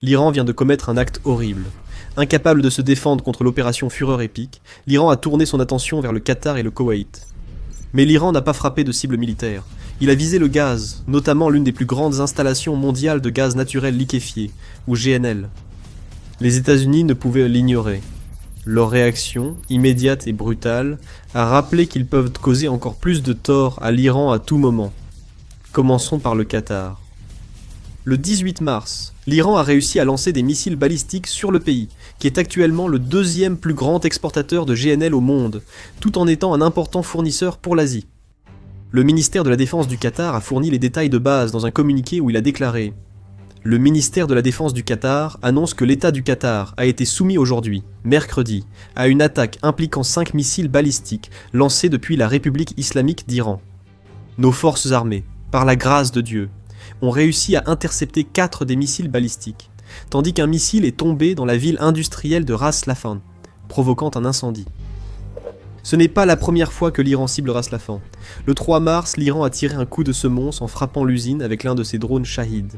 L'Iran vient de commettre un acte horrible. Incapable de se défendre contre l'opération Fureur épique, l'Iran a tourné son attention vers le Qatar et le Koweït. Mais l'Iran n'a pas frappé de cible militaire. Il a visé le gaz, notamment l'une des plus grandes installations mondiales de gaz naturel liquéfié, ou GNL. Les États-Unis ne pouvaient l'ignorer. Leur réaction, immédiate et brutale, a rappelé qu'ils peuvent causer encore plus de tort à l'Iran à tout moment. Commençons par le Qatar. Le 18 mars, l'Iran a réussi à lancer des missiles balistiques sur le pays, qui est actuellement le deuxième plus grand exportateur de GNL au monde, tout en étant un important fournisseur pour l'Asie. Le ministère de la Défense du Qatar a fourni les détails de base dans un communiqué où il a déclaré « Le ministère de la Défense du Qatar annonce que l'État du Qatar a été soumis aujourd'hui, mercredi, à une attaque impliquant 5 missiles balistiques lancés depuis la République islamique d'Iran. Nos forces armées, par la grâce de Dieu, ont réussi à intercepter 4 des missiles balistiques, tandis qu'un missile est tombé dans la ville industrielle de Ras Laffan, provoquant un incendie. Ce n'est pas la première fois que l'Iran cible Ras Laffan. Le 3 mars, l'Iran a tiré un coup de semonce en frappant l'usine avec l'un de ses drones Shahid.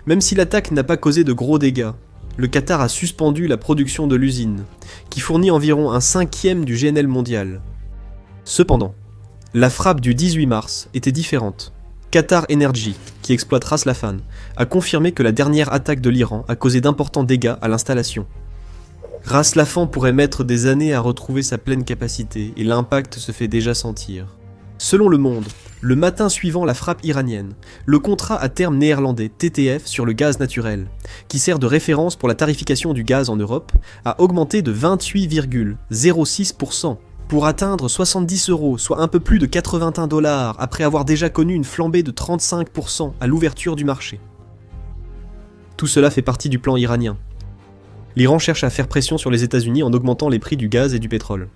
Même si l'attaque n'a pas causé de gros dégâts, le Qatar a suspendu la production de l'usine, qui fournit environ un cinquième du GNL mondial. Cependant, la frappe du 18 mars était différente. Qatar Energy, qui exploite Ras Laffan, a confirmé que la dernière attaque de l'Iran a causé d'importants dégâts à l'installation. Ras Laffan pourrait mettre des années à retrouver sa pleine capacité et l'impact se fait déjà sentir. Selon Le Monde, le matin suivant la frappe iranienne, le contrat à terme néerlandais TTF sur le gaz naturel, qui sert de référence pour la tarification du gaz en Europe, a augmenté de 28,06%. Pour atteindre 70 €, soit un peu plus de 81 $, après avoir déjà connu une flambée de 35% à l'ouverture du marché. Tout cela fait partie du plan iranien. L'Iran cherche à faire pression sur les États-Unis en augmentant les prix du gaz et du pétrole.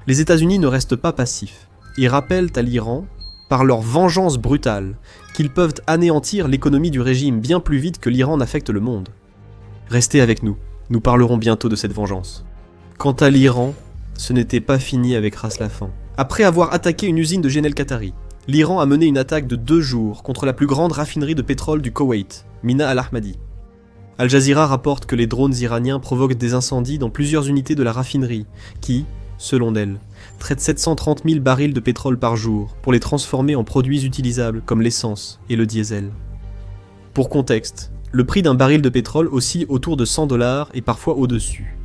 Les États-Unis ne restent pas passifs et rappellent à l'Iran, par leur vengeance brutale, qu'ils peuvent anéantir l'économie du régime bien plus vite que l'Iran n'affecte le monde. Restez avec nous, nous parlerons bientôt de cette vengeance. Quant à l'Iran, ce n'était pas fini avec Ras Laffan. Après avoir attaqué une usine de GNL qatari, l'Iran a mené une attaque de 2 jours contre la plus grande raffinerie de pétrole du Koweït, Mina al-Ahmadi. Al Jazeera rapporte que les drones iraniens provoquent des incendies dans plusieurs unités de la raffinerie, qui, selon elle, traitent 730 000 barils de pétrole par jour pour les transformer en produits utilisables comme l'essence et le diesel. Pour contexte, le prix d'un baril de pétrole oscille autour de 100 $ et parfois au-dessus.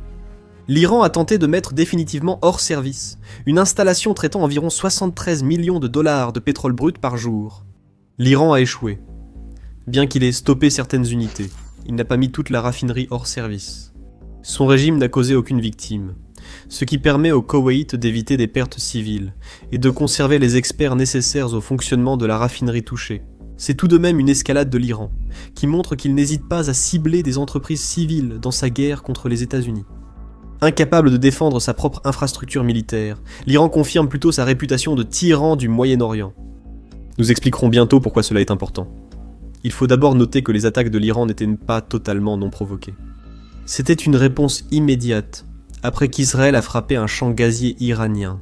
L'Iran a tenté de mettre définitivement hors service une installation traitant environ 73 millions de dollars de pétrole brut par jour. L'Iran a échoué. Bien qu'il ait stoppé certaines unités, il n'a pas mis toute la raffinerie hors service. Son régime n'a causé aucune victime, ce qui permet au Koweït d'éviter des pertes civiles et de conserver les experts nécessaires au fonctionnement de la raffinerie touchée. C'est tout de même une escalade de l'Iran, qui montre qu'il n'hésite pas à cibler des entreprises civiles dans sa guerre contre les États-Unis. Incapable de défendre sa propre infrastructure militaire, l'Iran confirme plutôt sa réputation de tyran du Moyen-Orient. Nous expliquerons bientôt pourquoi cela est important. Il faut d'abord noter que les attaques de l'Iran n'étaient pas totalement non provoquées. C'était une réponse immédiate, après qu'Israël a frappé un champ gazier iranien,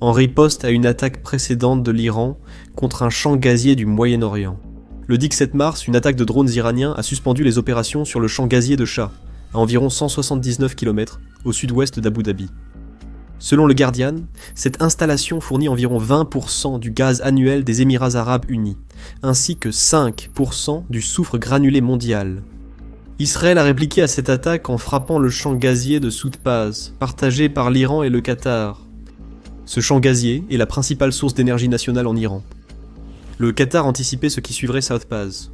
en riposte à une attaque précédente de l'Iran contre un champ gazier du Moyen-Orient. Le 17 mars, une attaque de drones iraniens a suspendu les opérations sur le champ gazier de Shah, à environ 179 km au sud-ouest d'Abu Dhabi. Selon le Guardian, cette installation fournit environ 20% du gaz annuel des Émirats arabes unis, ainsi que 5% du soufre granulé mondial. Israël a répliqué à cette attaque en frappant le champ gazier de Soud Paz, partagé par l'Iran et le Qatar. Ce champ gazier est la principale source d'énergie nationale en Iran. Le Qatar anticipait ce qui suivrait South Paz.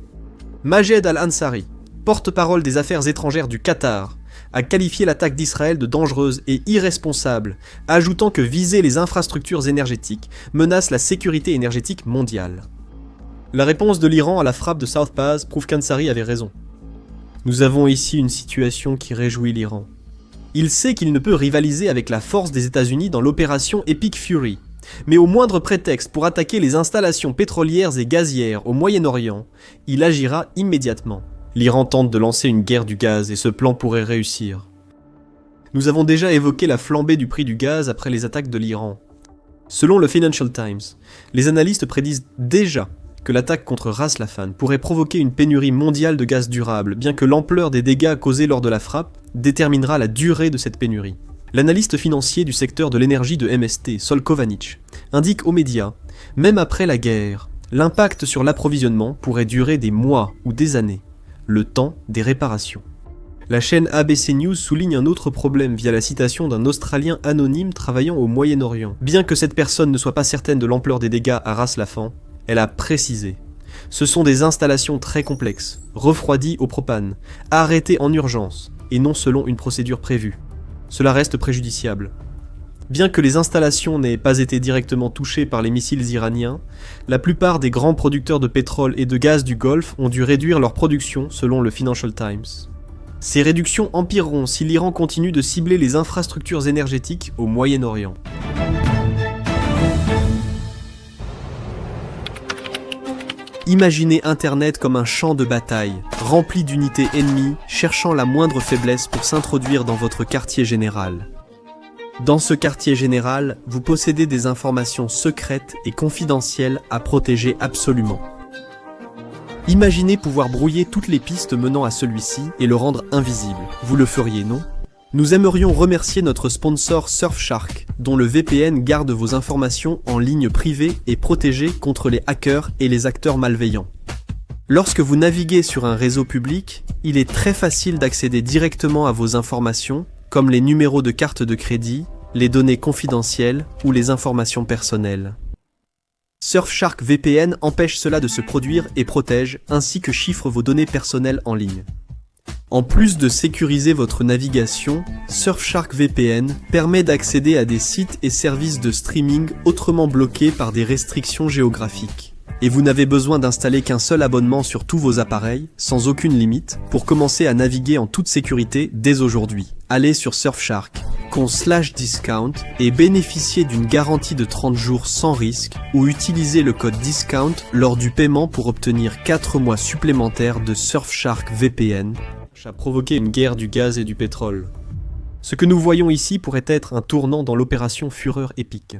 Majed al-Ansari, porte-parole des affaires étrangères du Qatar, a qualifié l'attaque d'Israël de dangereuse et irresponsable, ajoutant que viser les infrastructures énergétiques menace la sécurité énergétique mondiale. La réponse de l'Iran à la frappe de South Paz prouve qu'Ansari avait raison. Nous avons ici une situation qui réjouit l'Iran. Il sait qu'il ne peut rivaliser avec la force des États-Unis dans l'opération Epic Fury, mais au moindre prétexte pour attaquer les installations pétrolières et gazières au Moyen-Orient, il agira immédiatement. L'Iran tente de lancer une guerre du gaz et ce plan pourrait réussir. Nous avons déjà évoqué la flambée du prix du gaz après les attaques de l'Iran. Selon le Financial Times, les analystes prédisent déjà que l'attaque contre Ras Laffan pourrait provoquer une pénurie mondiale de gaz durable, bien que l'ampleur des dégâts causés lors de la frappe déterminera la durée de cette pénurie. L'analyste financier du secteur de l'énergie de MST, Sol Kovanic, indique aux médias « Même après la guerre, l'impact sur l'approvisionnement pourrait durer des mois ou des années, le temps des réparations. » La chaîne ABC News souligne un autre problème via la citation d'un Australien anonyme travaillant au Moyen-Orient. Bien que cette personne ne soit pas certaine de l'ampleur des dégâts à Ras Laffan, elle a précisé « Ce sont des installations très complexes, refroidies au propane, arrêtées en urgence et non selon une procédure prévue. Cela reste préjudiciable. » Bien que les installations n'aient pas été directement touchées par les missiles iraniens, la plupart des grands producteurs de pétrole et de gaz du Golfe ont dû réduire leur production selon le Financial Times. Ces réductions empireront si l'Iran continue de cibler les infrastructures énergétiques au Moyen-Orient. Imaginez Internet comme un champ de bataille, rempli d'unités ennemies cherchant la moindre faiblesse pour s'introduire dans votre quartier général. Dans ce quartier général, vous possédez des informations secrètes et confidentielles à protéger absolument. Imaginez pouvoir brouiller toutes les pistes menant à celui-ci et le rendre invisible. Vous le feriez, non? Nous aimerions remercier notre sponsor Surfshark, dont le VPN garde vos informations en ligne privée et protégée contre les hackers et les acteurs malveillants. Lorsque vous naviguez sur un réseau public, il est très facile d'accéder directement à vos informations, comme les numéros de carte de crédit, les données confidentielles ou les informations personnelles. Surfshark VPN empêche cela de se produire et protège, ainsi que chiffre vos données personnelles en ligne. En plus de sécuriser votre navigation, Surfshark VPN permet d'accéder à des sites et services de streaming autrement bloqués par des restrictions géographiques. Et vous n'avez besoin d'installer qu'un seul abonnement sur tous vos appareils, sans aucune limite, pour commencer à naviguer en toute sécurité dès aujourd'hui. Allez sur Surfshark.com/discount et bénéficiez d'une garantie de 30 jours sans risque ou utilisez le code discount lors du paiement pour obtenir 4 mois supplémentaires de Surfshark VPN. A provoqué une guerre du gaz et du pétrole. Ce que nous voyons ici pourrait être un tournant dans l'opération Fureur épique.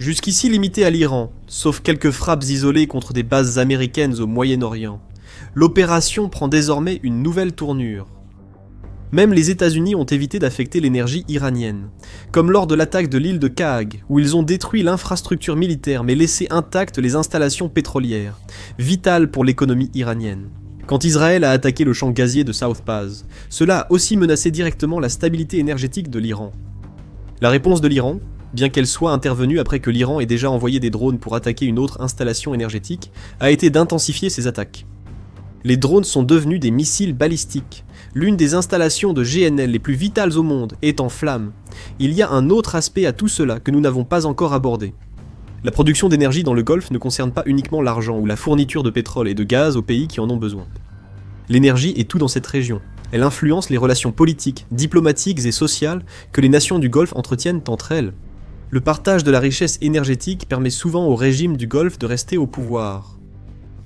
Jusqu'ici limité à l'Iran, sauf quelques frappes isolées contre des bases américaines au Moyen-Orient, l'opération prend désormais une nouvelle tournure. Même les États-Unis ont évité d'affecter l'énergie iranienne, comme lors de l'attaque de l'île de Kahag, où ils ont détruit l'infrastructure militaire mais laissé intactes les installations pétrolières, vitales pour l'économie iranienne. Quand Israël a attaqué le champ gazier de South Paz, cela a aussi menacé directement la stabilité énergétique de l'Iran. La réponse de l'Iran, bien qu'elle soit intervenue après que l'Iran ait déjà envoyé des drones pour attaquer une autre installation énergétique, a été d'intensifier ses attaques. Les drones sont devenus des missiles balistiques. L'une des installations de GNL les plus vitales au monde est en flammes. Il y a un autre aspect à tout cela que nous n'avons pas encore abordé. La production d'énergie dans le Golfe ne concerne pas uniquement l'argent ou la fourniture de pétrole et de gaz aux pays qui en ont besoin. L'énergie est tout dans cette région. Elle influence les relations politiques, diplomatiques et sociales que les nations du Golfe entretiennent entre elles. Le partage de la richesse énergétique permet souvent aux régimes du Golfe de rester au pouvoir.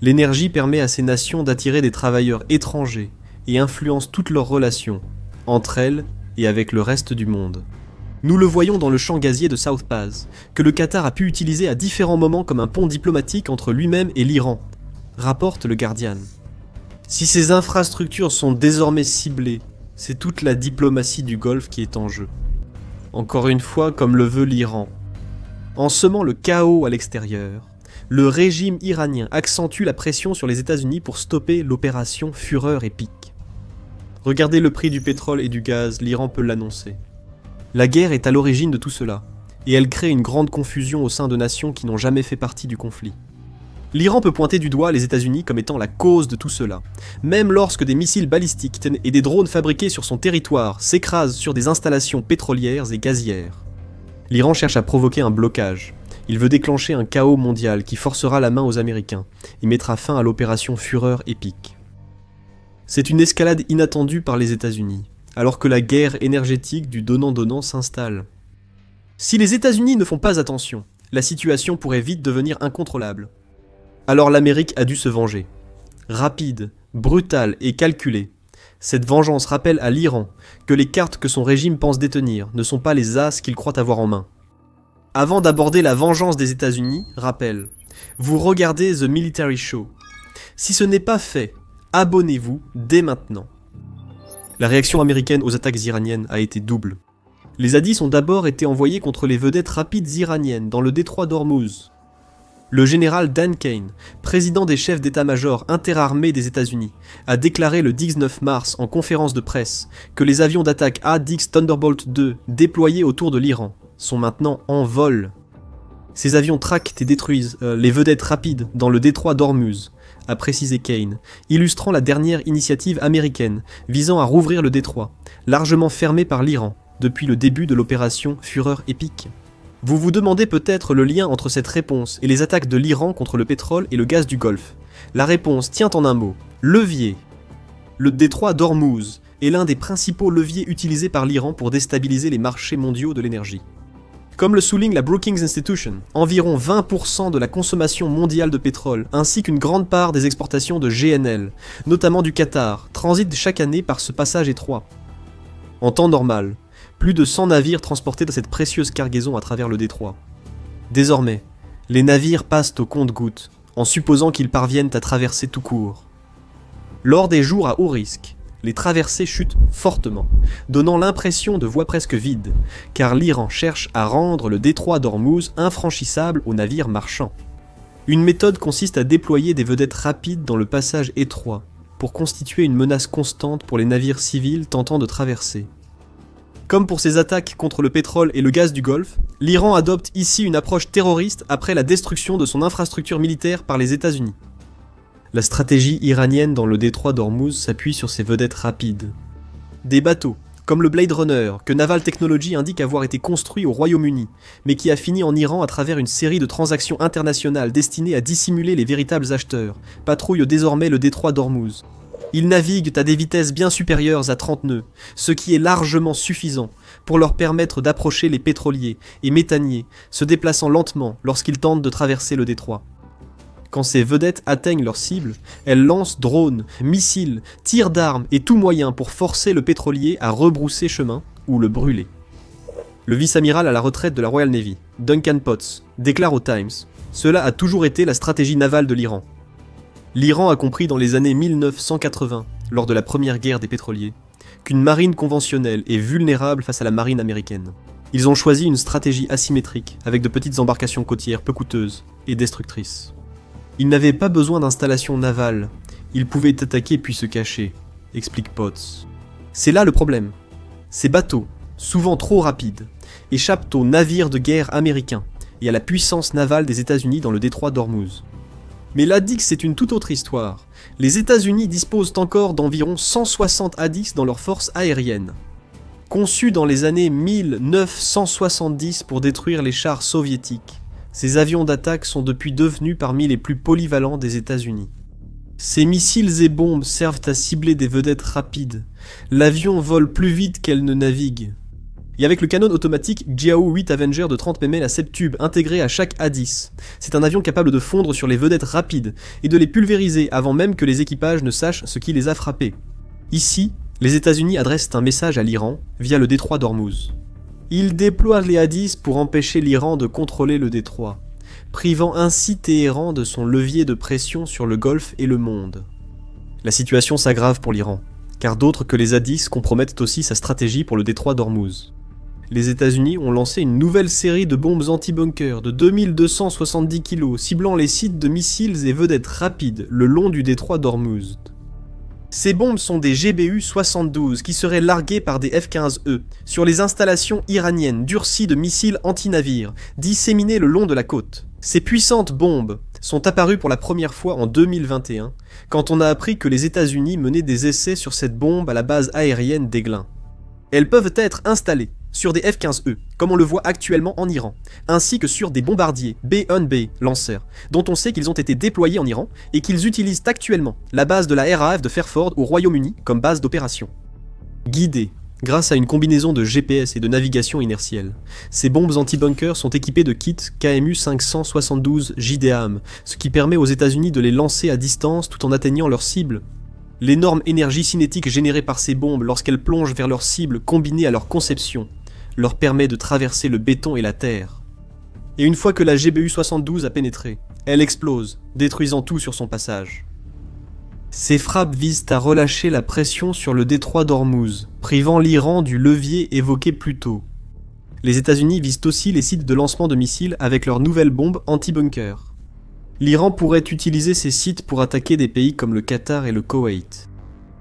L'énergie permet à ces nations d'attirer des travailleurs étrangers et influence toutes leurs relations, entre elles et avec le reste du monde. Nous le voyons dans le champ gazier de South Paz, que le Qatar a pu utiliser à différents moments comme un pont diplomatique entre lui-même et l'Iran, rapporte le Guardian. Si ces infrastructures sont désormais ciblées, c'est toute la diplomatie du Golfe qui est en jeu. Encore une fois, comme le veut l'Iran. En semant le chaos à l'extérieur, le régime iranien accentue la pression sur les États-Unis pour stopper l'opération Fureur épique. Regardez le prix du pétrole et du gaz, l'Iran peut l'annoncer. La guerre est à l'origine de tout cela, et elle crée une grande confusion au sein de nations qui n'ont jamais fait partie du conflit. L'Iran peut pointer du doigt les États-Unis comme étant la cause de tout cela, même lorsque des missiles balistiques et des drones fabriqués sur son territoire s'écrasent sur des installations pétrolières et gazières. L'Iran cherche à provoquer un blocage. Il veut déclencher un chaos mondial qui forcera la main aux Américains et mettra fin à l'opération Fureur épique. C'est une escalade inattendue par les États-Unis, alors que la guerre énergétique du donnant-donnant s'installe. Si les États-Unis ne font pas attention, la situation pourrait vite devenir incontrôlable. Alors l'Amérique a dû se venger. Rapide, brutale et calculée, cette vengeance rappelle à l'Iran que les cartes que son régime pense détenir ne sont pas les as qu'il croit avoir en main. Avant d'aborder la vengeance des États-Unis, rappelle, Vous regardez The Military Show. Si ce n'est pas fait, abonnez-vous dès maintenant. La réaction américaine aux attaques iraniennes a été double. Les zadis ont d'abord été envoyés contre les vedettes rapides iraniennes dans le détroit d'Ormuz. Le général Dan Kane, président des chefs d'état-major interarmés des États-Unis, a déclaré le 19 mars en conférence de presse que les avions d'attaque ADIX Thunderbolt II déployés autour de l'Iran sont maintenant en vol. Ces avions traquent et détruisent les vedettes rapides dans le détroit d'Ormuz, a précisé Kane, illustrant la dernière initiative américaine visant à rouvrir le détroit, largement fermé par l'Iran depuis le début de l'opération Fureur épique. Vous vous demandez peut-être le lien entre cette réponse et les attaques de l'Iran contre le pétrole et le gaz du Golfe. La réponse tient en un mot, levier. Le détroit d'Ormuz est l'un des principaux leviers utilisés par l'Iran pour déstabiliser les marchés mondiaux de l'énergie. Comme le souligne la Brookings Institution, environ 20% de la consommation mondiale de pétrole, ainsi qu'une grande part des exportations de GNL, notamment du Qatar, transitent chaque année par ce passage étroit. En temps normal, plus de 100 navires transportaient dans cette précieuse cargaison à travers le détroit. Désormais, les navires passent au compte-gouttes, en supposant qu'ils parviennent à traverser tout court. Lors des jours à haut risque, les traversées chutent fortement, donnant l'impression de voies presque vides, car l'Iran cherche à rendre le détroit d'Ormuz infranchissable aux navires marchands. Une méthode consiste à déployer des vedettes rapides dans le passage étroit, pour constituer une menace constante pour les navires civils tentant de traverser. Comme pour ses attaques contre le pétrole et le gaz du Golfe, l'Iran adopte ici une approche terroriste après la destruction de son infrastructure militaire par les États-Unis. La stratégie iranienne dans le détroit d'Ormuz s'appuie sur ses vedettes rapides. Des bateaux, comme le Blade Runner, que Naval Technology indique avoir été construit au Royaume-Uni, mais qui a fini en Iran à travers une série de transactions internationales destinées à dissimuler les véritables acheteurs, patrouillent désormais le détroit d'Ormuz. Ils naviguent à des vitesses bien supérieures à 30 nœuds, ce qui est largement suffisant pour leur permettre d'approcher les pétroliers et méthaniers, se déplaçant lentement lorsqu'ils tentent de traverser le détroit. Quand ces vedettes atteignent leur cible, elles lancent drones, missiles, tirs d'armes et tout moyen pour forcer le pétrolier à rebrousser chemin ou le brûler. Le vice-amiral à la retraite de la Royal Navy, Duncan Potts, déclare au Times « Cela a toujours été la stratégie navale de l'Iran. L'Iran a compris dans les années 1980, lors de la première guerre des pétroliers, qu'une marine conventionnelle est vulnérable face à la marine américaine. Ils ont choisi une stratégie asymétrique, avec de petites embarcations côtières peu coûteuses et destructrices. Ils n'avaient pas besoin d'installations navales, ils pouvaient attaquer puis se cacher, explique Potts. C'est là le problème. Ces bateaux, souvent trop rapides, échappent aux navires de guerre américains et à la puissance navale des États-Unis dans le détroit d'Ormuz. Mais l'ADIX c'est une toute autre histoire. Les États-Unis disposent encore d'environ 160 ADIX dans leurs forces aériennes. Conçus dans les années 1970 pour détruire les chars soviétiques, ces avions d'attaque sont depuis devenus parmi les plus polyvalents des États-Unis. Ces missiles et bombes servent à cibler des vedettes rapides. L'avion vole plus vite qu'elle ne navigue. Et avec le canon automatique Jiao 8 Avenger de 30 mm à 7 tubes intégré à chaque A10, c'est un avion capable de fondre sur les vedettes rapides et de les pulvériser avant même que les équipages ne sachent ce qui les a frappés. Ici, les États-Unis adressent un message à l'Iran via le détroit d'Ormuz. Ils déploient les A10 pour empêcher l'Iran de contrôler le détroit, privant ainsi Téhéran de son levier de pression sur le Golfe et le monde. La situation s'aggrave pour l'Iran, car d'autres que les A10 compromettent aussi sa stratégie pour le détroit d'Ormuz. Les États-Unis ont lancé une nouvelle série de bombes anti-bunker de 2270 kg ciblant les sites de missiles et vedettes rapides le long du détroit d'Ormuz. Ces bombes sont des GBU-72 qui seraient larguées par des F-15E sur les installations iraniennes durcies de missiles anti-navires disséminées le long de la côte. Ces puissantes bombes sont apparues pour la première fois en 2021 quand on a appris que les États-Unis menaient des essais sur cette bombe à la base aérienne d'Eglin. Elles peuvent être installées sur des F-15E, comme on le voit actuellement en Iran, ainsi que sur des bombardiers B-1B lanceurs, dont on sait qu'ils ont été déployés en Iran et qu'ils utilisent actuellement la base de la RAF de Fairford au Royaume-Uni comme base d'opération. Guidées, grâce à une combinaison de GPS et de navigation inertielle, ces bombes anti-bunker sont équipées de kits KMU 572 JDAM, ce qui permet aux États-Unis de les lancer à distance tout en atteignant leur cible. L'énorme énergie cinétique générée par ces bombes lorsqu'elles plongent vers leur cible combinée à leur conception leur permet de traverser le béton et la terre. Et une fois que la GBU-72 a pénétré, Elle explose, détruisant tout sur son passage. Ces frappes visent à relâcher la pression sur le détroit d'Ormuz, privant l'Iran du levier évoqué plus tôt. Les États-Unis visent aussi les sites de lancement de missiles avec leurs nouvelles bombes anti-bunker. L'Iran pourrait utiliser ces sites pour attaquer des pays comme le Qatar et le Koweït.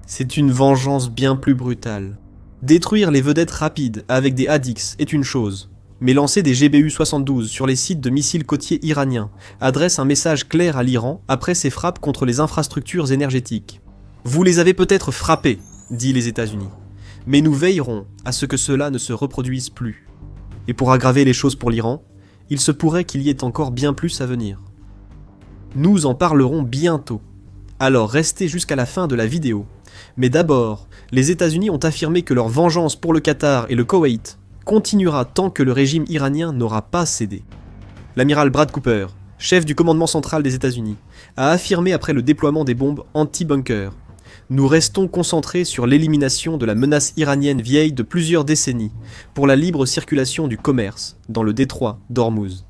C'est une vengeance bien plus brutale. Détruire les vedettes rapides avec des Hadix est une chose, mais lancer des GBU-72 sur les sites de missiles côtiers iraniens adresse un message clair à l'Iran après ses frappes contre les infrastructures énergétiques. Vous les avez peut-être frappés, dit les États-Unis, mais nous veillerons à ce que cela ne se reproduise plus. Et pour aggraver les choses pour l'Iran, il se pourrait qu'il y ait encore bien plus à venir. Nous en parlerons bientôt, alors restez jusqu'à la fin de la vidéo. Mais d'abord, les États-Unis ont affirmé que leur vengeance pour le Qatar et le Koweït continuera tant que le régime iranien n'aura pas cédé. L'amiral Brad Cooper, chef du commandement central des États-Unis, a affirmé après le déploiement des bombes anti-bunker: « Nous restons concentrés sur l'élimination de la menace iranienne vieille de plusieurs décennies pour la libre circulation du commerce dans le détroit d'Ormuz. »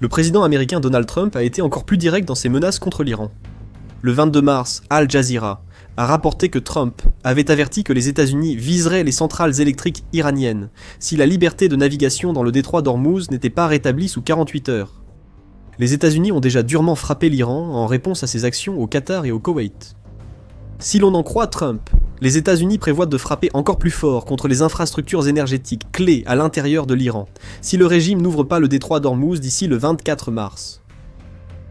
Le président américain Donald Trump a été encore plus direct dans ses menaces contre l'Iran. Le 22 mars, Al Jazeera a rapporté que Trump avait averti que les États-Unis viseraient les centrales électriques iraniennes si la liberté de navigation dans le détroit d'Ormuz n'était pas rétablie sous 48 heures. Les États-Unis ont déjà durement frappé l'Iran en réponse à ses actions au Qatar et au Koweït. Si l'on en croit Trump, les États-Unis prévoient de frapper encore plus fort contre les infrastructures énergétiques clés à l'intérieur de l'Iran si le régime n'ouvre pas le détroit d'Ormuz d'ici le 24 mars.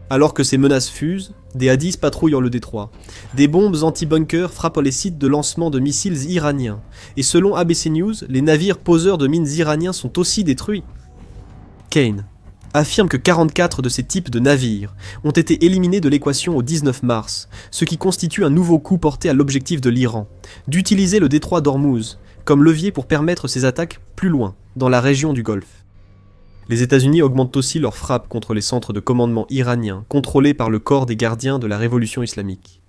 Alors que ces menaces fusent, des Hadiths patrouillent le détroit. Des bombes anti-bunker frappent les sites de lancement de missiles iraniens. Et selon ABC News, les navires poseurs de mines iraniens sont aussi détruits. Kane affirme que 44 de ces types de navires ont été éliminés de l'équation au 19 mars, ce qui constitue un nouveau coup porté à l'objectif de l'Iran, d'utiliser le détroit d'Ormuz comme levier pour permettre ses attaques plus loin, dans la région du Golfe. Les États-Unis augmentent aussi leurs frappes contre les centres de commandement iraniens contrôlés par le corps des gardiens de la révolution islamique.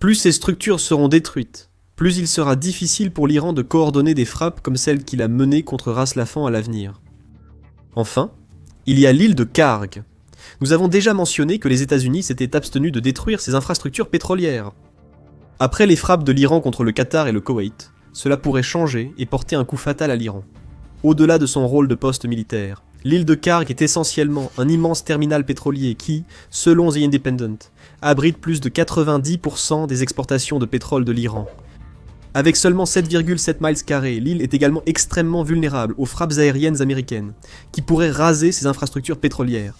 Plus ces structures seront détruites, plus il sera difficile pour l'Iran de coordonner des frappes comme celles qu'il a menées contre Ras Laffan à l'avenir. Enfin, il y a l'île de Kharg. Nous avons déjà mentionné que les États-Unis s'étaient abstenus de détruire ces infrastructures pétrolières. Après les frappes de l'Iran contre le Qatar et le Koweït, cela pourrait changer et porter un coup fatal à l'Iran. Au-delà de son rôle de poste militaire, l'île de Kharg est essentiellement un immense terminal pétrolier qui, selon The Independent, abrite plus de 90% des exportations de pétrole de l'Iran. Avec seulement 7,7 miles carrés, l'île est également extrêmement vulnérable aux frappes aériennes américaines, qui pourraient raser ses infrastructures pétrolières.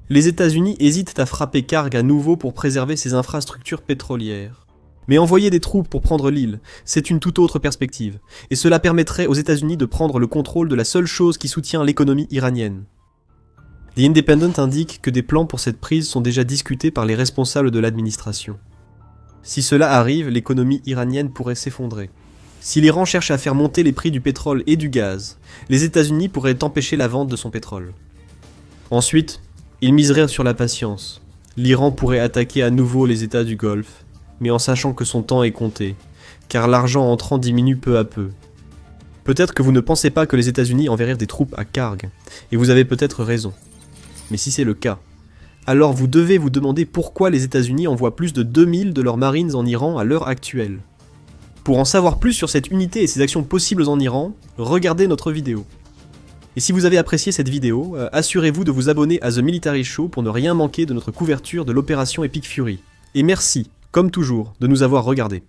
Les États-Unis hésitent à frapper Kharg à nouveau pour préserver ses infrastructures pétrolières. Mais envoyer des troupes pour prendre l'île, c'est une toute autre perspective, et cela permettrait aux États-Unis de prendre le contrôle de la seule chose qui soutient l'économie iranienne. The Independent indique que des plans pour cette prise sont déjà discutés par les responsables de l'administration. Si cela arrive, l'économie iranienne pourrait s'effondrer. Si l'Iran cherche à faire monter les prix du pétrole et du gaz, les États-Unis pourraient empêcher la vente de son pétrole. Ensuite, ils miseraient sur la patience. L'Iran pourrait attaquer à nouveau les États du Golfe, mais en sachant que son temps est compté, car l'argent entrant diminue peu à peu. Peut-être que vous ne pensez pas que les États-Unis enverraient des troupes à Kharg, et vous avez peut-être raison. Mais si c'est le cas, alors vous devez vous demander pourquoi les États-Unis envoient plus de 2000 de leurs Marines en Iran à l'heure actuelle. Pour en savoir plus sur cette unité et ses actions possibles en Iran, regardez notre vidéo. Et si vous avez apprécié cette vidéo, assurez-vous de vous abonner à The Military Show pour ne rien manquer de notre couverture de l'opération Epic Fury. Et merci, comme toujours, de nous avoir regardés.